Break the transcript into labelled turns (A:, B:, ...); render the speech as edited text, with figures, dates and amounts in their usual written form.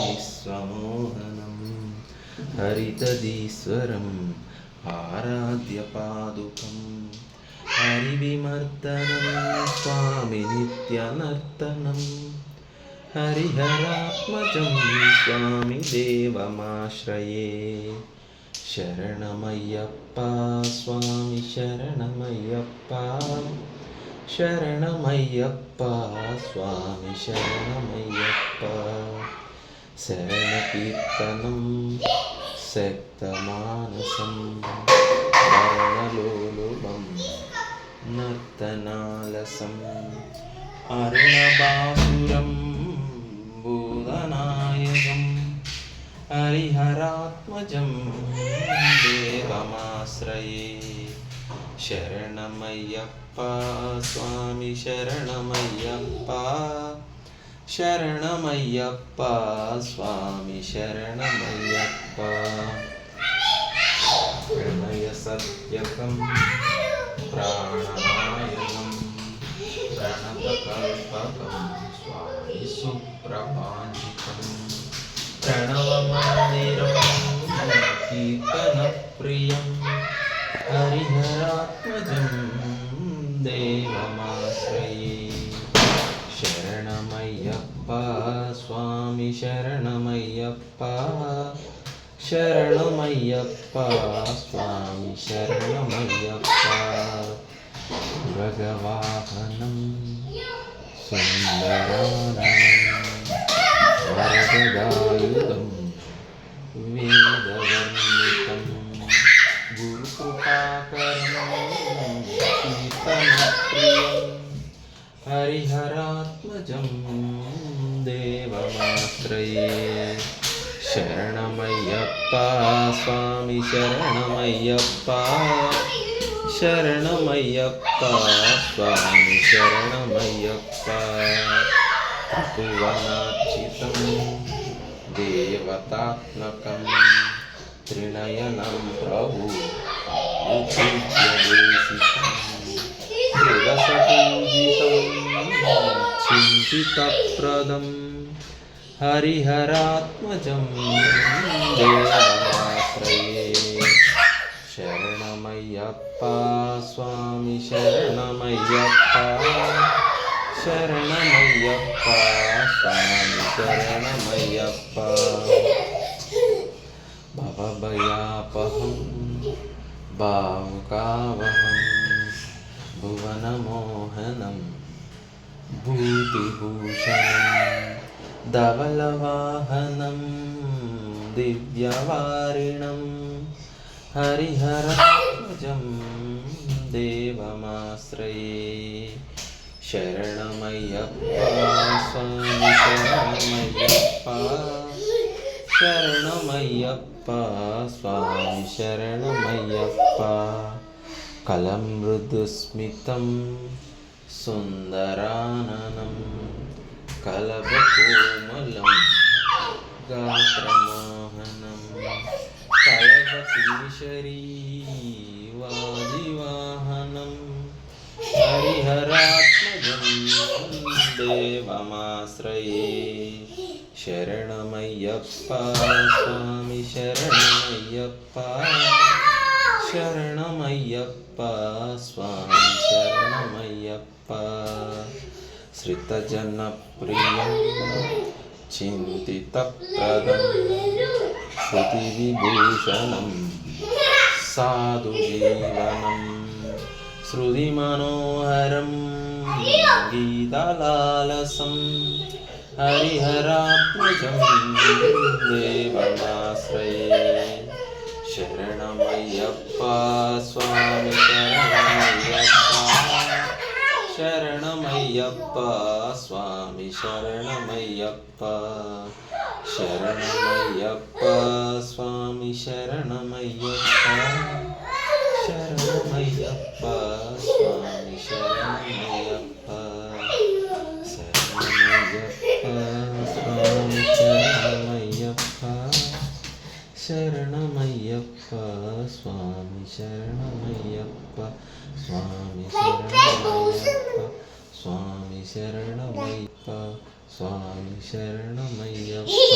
A: విశ్వమోహనం హరితదీశ్వరం ఆరాధ్యపాదుకం హరివిమర్దనం స్వామి నిత్యనర్తనం హరిహరాత్మజం స్వామి దేవమాశ్రయే శరణమయ్యప్ప స్వామి శరణమయ్యప్ప శరణమయ్యప్ప స్వామి శరణమయ్యప్ప శరణకీర్తనం శక్తమానసం వర్ణలోలుబం నర్తనాలసం అరుణబాసురం భూతనాయకం హరిహరాత్మజం దేవమాశ్రయే శరణమయ్యప్ప స్వామి శరణమయ్యప్ప శరణమయ్యప్ప స్వామి శరణమయ్యప్ప ప్రణయ సత్యకం ప్రాణాయామం ప్రణతకల్పకం స్వామి సుప్రభాంజితం ప్రణవమందిరం కీర్తనప్రియం హరిహరాత్మజం దేవమాశ్రయే శరణమయ్యప్ప స్వామి శరణమయ్యప్ప శరణమయ్యప్ప స్వామి శరణమయ్యప్ప భగవాహనం సుందరారణం వరదదాయుధం వేదవర్ణితం గురుకృపాకరం కీర్తనప్రియం హరిహరాత్మజం దేవమాశ్రయే శరణమయ్యప్ప స్వామి శరణమయ్యప్ప శరణమయ్యప్ప స్వామి శరణమయ్యప్ప త్రిభువనార్చితం దేవతాత్మకం త్రినయనం ప్రభు త్రిరసపూజితం చింతితప్రదం హరిహరాత్మజం దేవమాశ్రయే శరణమయ్యప్ప స్వామి శరణమయ్యప్ప శరణమయ్యప్ప స్వామి శరణమయ్యప్ప భవభయాపహం భావుకావహం భువనమోహనం భూతిభూషణం ధవలవాహనం దివ్యవారిణం హరిహరాత్మజం దేవమాశ్రయే శరణమయ్యప్ప స్వామి శరణమయ్యప్ప శరణమయ్యప్ప స్వామి శరణమయ్యప్ప కలమృదుస్మితం సుందరాననం కలవకోమలం గాత్రమోహనం కలవకేశరీ వాజివాహనం హరిహరాత్మజం దేవమాశ్రయే శరణమయ్యప్ప స్వామి శరణమయ్యప్ప శరణమయ్యప్ప స్వామి శరణమయ్యప్ప శ్రితజనప్రియం చింతితప్రదం శృతివిభూషణం సాధుజీవనం శృతిమనోహరం గీతలాలసం హరిహరాత్మజం దేవమాశ్రయే శరణమయ్యప్ప స్వామి శరణమయ్యప్ప శరణమయ్యప్ప స్వామి శరణమయ్యప్ప శరణమయ్యప్ప స్వామి శరణమయ్యప్ప శరణమయ్యప్ప స్వామి శరణమయ్యప్ప శరణమయ్యప్ప స్వామి శరణమయ్యప్ప శరణమయ్యప్ప స్వామి శరణమయ్యప్ప స్వామి శరణమయ్యప్ప స్వామి శరణమయ్యప్ప స్వామి శరణమయ్యప్ప